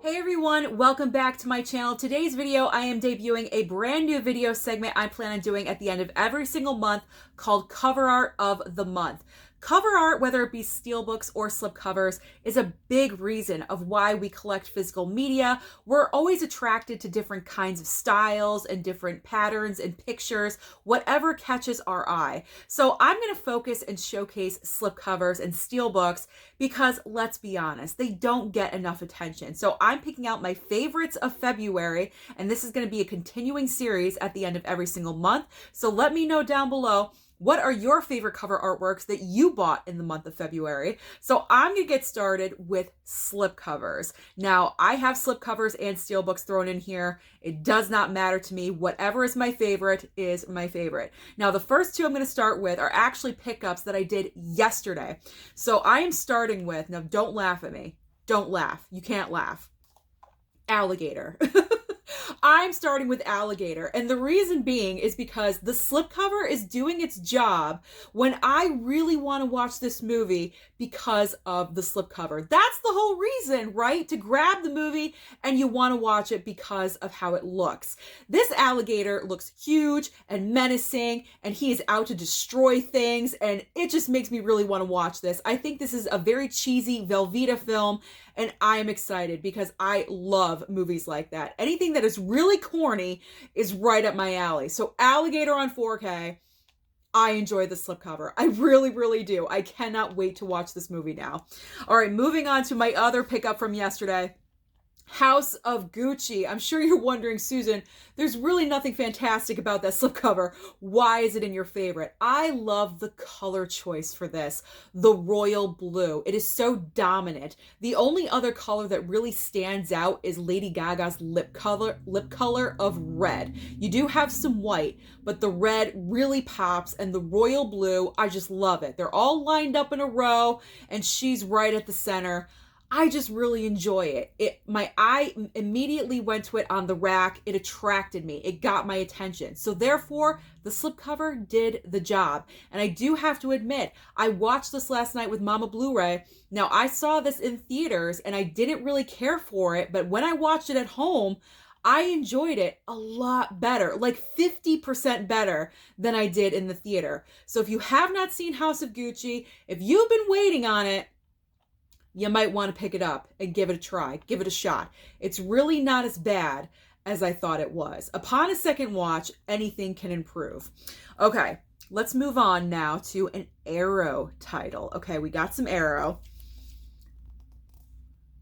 Hey everyone, welcome back to my channel. Today's video, I am debuting a brand new video segment I plan on doing at the end of every single month called Cover Art of the Month. Cover art, whether it be steelbooks or slipcovers, is a big reason of why we collect physical media. We're always attracted to different kinds of styles and different patterns and pictures, whatever catches our eye. So I'm going to focus and showcase slipcovers and steelbooks because, let's be honest, they don't get enough attention. So I'm picking out my favorites of February, and this is going to be a continuing series at the end of every single month. So let me know down below, what are your favorite cover artworks that you bought in the month of February? So I'm going to get started with slipcovers. Now, I have slipcovers and steelbooks thrown in here. It does not matter to me. Whatever is my favorite is my favorite. Now, the first two I'm going to start with are actually pickups that I did yesterday. So I am starting with, now don't laugh at me. Don't laugh. You can't laugh. Alligator. I'm starting with Alligator, and the reason being is because the slipcover is doing its job when I really want to watch this movie because of the slipcover. That's the whole reason, right? To grab the movie and you want to watch it because of how it looks. This alligator looks huge and menacing, and he is out to destroy things, and it just makes me really want to watch this. I think this is a very cheesy Velveeta film, and I am excited because I love movies like that. Anything that is really corny is right up my alley. So Alligator on 4K, I enjoy the slipcover. I really, really do. I cannot wait to watch this movie now. All right, moving on to my other pickup from yesterday. House of Gucci. I'm sure you're wondering, Susan, there's really nothing fantastic about that slipcover. Why is it in your favorite? I love the color choice for this, the royal blue. It is so dominant. The only other color that really stands out is Lady Gaga's lip color of red. You do have some white, but the red really pops, and the royal blue, I just love it. They're all lined up in a row, and she's right at the center. I just really enjoy it. My eye immediately went to it on the rack. It attracted me. It got my attention. So therefore, the slipcover did the job. And I do have to admit, I watched this last night with Mama Blu-ray. Now, I saw this in theaters and I didn't really care for it, but when I watched it at home, I enjoyed it a lot better, like 50% better than I did in the theater. So if you have not seen House of Gucci, if you've been waiting on it, you might want to pick it up and give it a try, give it a shot. It's really not as bad as I thought it was. Upon a second watch, anything can improve. Okay, let's move on now to an Arrow title. Okay, we got some Arrow.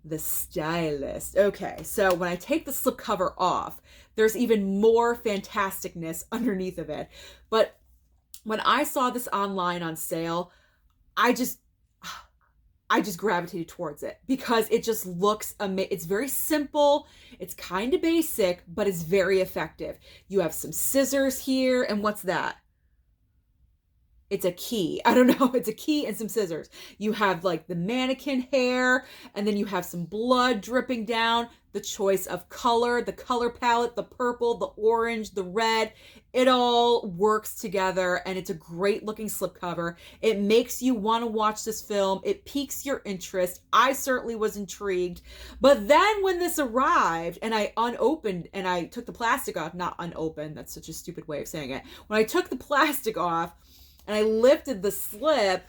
The Stylist. Okay, so when I take the slipcover off, there's even more fantasticness underneath of it. But when I saw this online on sale, I just gravitated towards it because it just looks amazing. It's very simple. It's kind of basic, but it's very effective. You have some scissors here, and what's that? It's a key. I don't know. It's a key and some scissors. You have like the mannequin hair, and then you have some blood dripping down. The choice of color, the color palette, the purple, the orange, the red, it all works together, and it's a great looking slipcover. It makes you want to watch this film. It piques your interest. I certainly was intrigued. But then when this arrived and I unopened and I took the plastic off, not unopened, that's such a stupid way of saying it. When I took the plastic off, and I lifted the slip,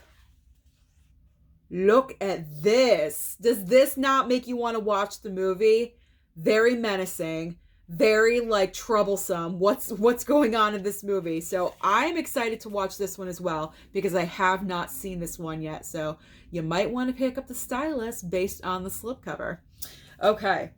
look at this. Does this not make you want to watch the movie? Very menacing, very like troublesome. What's going on in this movie? So I'm excited to watch this one as well because I have not seen this one yet. So you might want to pick up The Stylist based on the slipcover. Okay.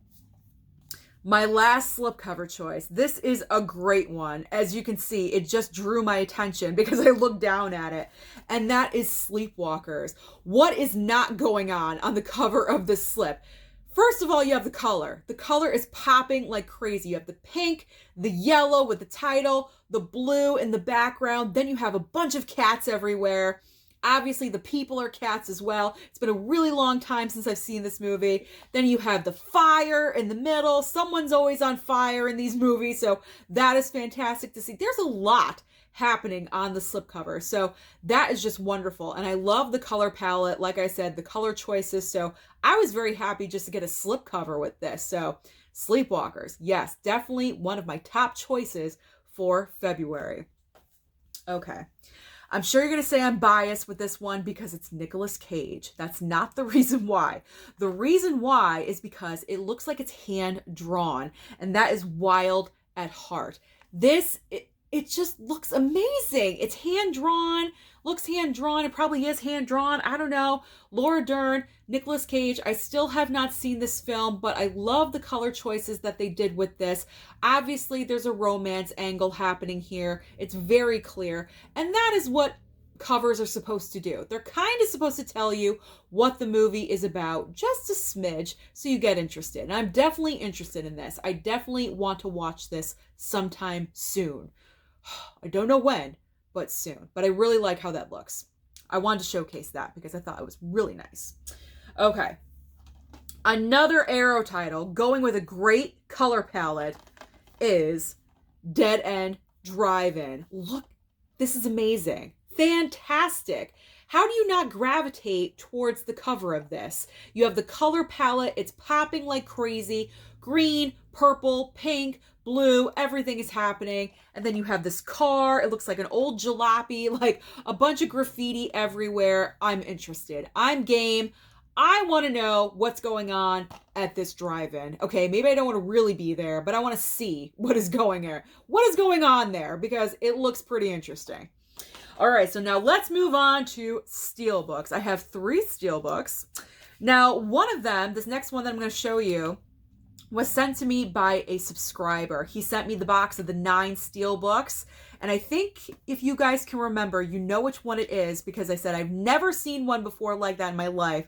My last slipcover choice. This is a great one. As you can see, it just drew my attention because I looked down at it. And that is Sleepwalkers. What is not going on the cover of this slip? First of all, you have the color. The color is popping like crazy. You have the pink, the yellow with the title, the blue in the background. Then you have a bunch of cats everywhere. Obviously, the people are cats as well. It's been a really long time since I've seen this movie. Then you have the fire in the middle. Someone's always on fire in these movies, so that is fantastic to see. There's a lot happening on the slipcover. So that is just wonderful. And I love the color palette. Like I said, the color choices. So I was very happy just to get a slipcover with this. So Sleepwalkers, yes, definitely one of my top choices for February. Okay. I'm sure you're going to say I'm biased with this one because it's Nicolas Cage. That's not the reason why. The reason why is because it looks like it's hand drawn, and that is wild at heart. This, it just looks amazing. It's hand drawn, looks hand drawn. It probably is hand drawn. I don't know. Laura Dern, Nicolas Cage. I still have not seen this film, but I love the color choices that they did with this. Obviously, there's a romance angle happening here. It's very clear. And that is what covers are supposed to do. They're kind of supposed to tell you what the movie is about, just a smidge, so you get interested. And I'm definitely interested in this. I definitely want to watch this sometime soon. I don't know when, but soon. But I really like how that looks. I wanted to showcase that because I thought it was really nice. Okay. Another Arrow title going with a great color palette is Dead End Drive-In. Look, this is amazing. Fantastic. How do you not gravitate towards the cover of this? You have the color palette. It's popping like crazy. Green, purple, pink, blue, everything is happening. And then you have this car. It looks like an old jalopy, like a bunch of graffiti everywhere. I'm interested. I'm game. I want to know what's going on at this drive-in. Okay, maybe I don't want to really be there, but I want to see what is going there. What is going on there? Because it looks pretty interesting. All right, so now let's move on to steelbooks. I have 3 steelbooks. Now, one of them, this next one that I'm going to show you, was sent to me by a subscriber. He sent me the box of the 9 steelbooks. And I think if you guys can remember, you know which one it is, because I said I've never seen one before like that in my life.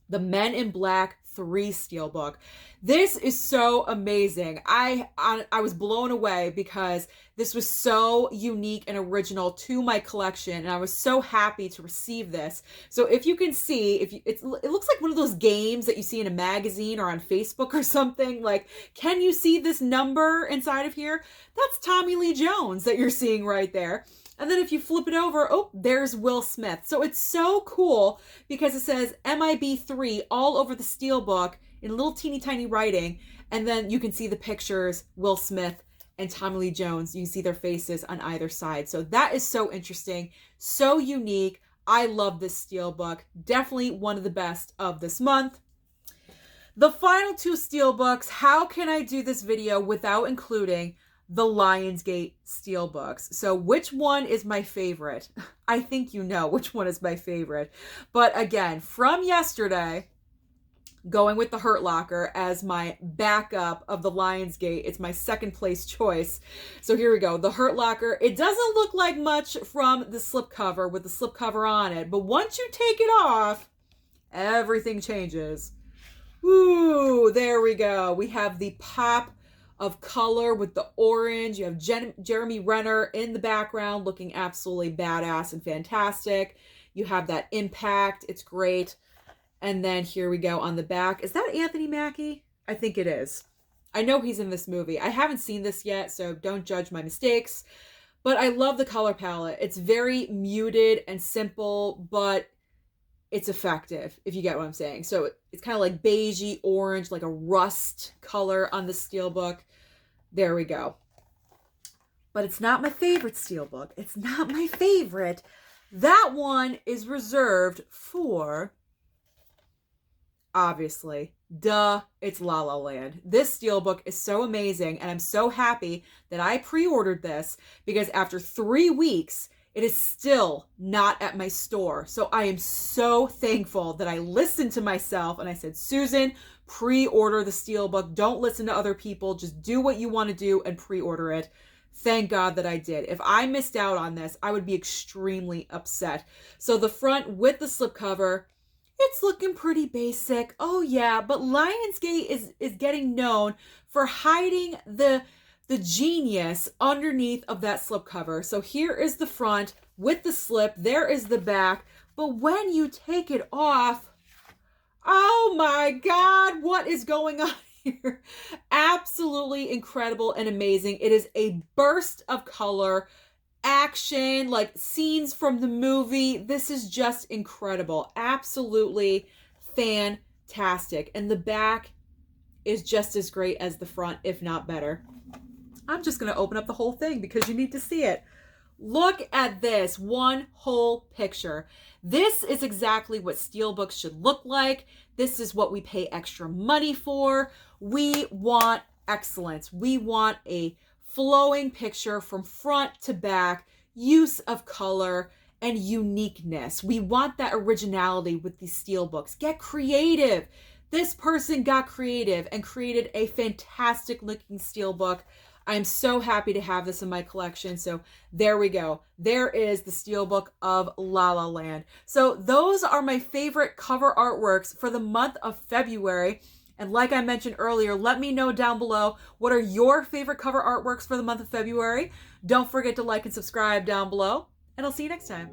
The Men in Black 3 steelbook. This is so amazing. I was blown away because this was so unique and original to my collection, and I was so happy to receive this. So if you can see, it looks like one of those games that you see in a magazine or on Facebook or something. Like, can you see this number inside of here? That's Tommy Lee Jones that you're seeing right there. And then if you flip it over, oh, there's Will Smith. So it's so cool because it says MIB3 all over the steelbook in little teeny tiny writing. And then you can see the pictures, Will Smith and Tommy Lee Jones. You can see their faces on either side. So that is so interesting, so unique. I love this steelbook. Definitely one of the best of this month. The final 2 steelbooks, how can I do this video without including the Lionsgate steelbooks? So which one is my favorite? I think you know which one is my favorite. But again, from yesterday, going with the Hurt Locker as my backup of the Lionsgate. It's my second place choice. So here we go. The Hurt Locker. It doesn't look like much from the slipcover with the slipcover on it. But once you take it off, everything changes. Ooh, there we go. We have the pop of color with the orange. You have Jeremy Renner in the background looking absolutely badass and fantastic. You have that impact. It's great. And then here we go on the back. Is that Anthony Mackie? I think it is. I know he's in this movie. I haven't seen this yet, so don't judge my mistakes. But I love the color palette. It's very muted and simple, but it's effective, if you get what I'm saying. So it's kind of like beigey orange, like a rust color on the steelbook. There we go. But it's not my favorite steelbook. It's not my favorite. That one is reserved for, obviously, duh, it's La La Land. This steelbook is so amazing, and I'm so happy that I pre-ordered this because after 3 weeks, it is still not at my store. So I am so thankful that I listened to myself and I said, Susan, pre-order the steelbook. Don't listen to other people. Just do what you want to do and pre-order it. Thank God that I did. If I missed out on this, I would be extremely upset. So the front with the slipcover, it's looking pretty basic. Oh yeah, but Lionsgate is getting known for hiding the genius underneath of that slipcover. So here is the front with the slip. There is the back. But when you take it off, oh my God, what is going on here? Absolutely incredible and amazing. It is a burst of color. action, like scenes from the movie. This is just incredible. Absolutely fantastic. And the back is just as great as the front, if not better. I'm just going to open up the whole thing because you need to see it. Look at this, one whole picture. This is exactly what steelbooks should look like. This is what we pay extra money for. We want excellence. We want a flowing picture from front to back, use of color, and uniqueness. We want that originality with these steelbooks. Get creative. This person got creative and created a fantastic looking steelbook. I'm so happy to have this in my collection. So there we go. There is the steelbook of La La Land. So those are my favorite cover artworks for the month of February. And like I mentioned earlier, let me know down below, what are your favorite cover artworks for the month of February? Don't forget to like and subscribe down below, and I'll see you next time.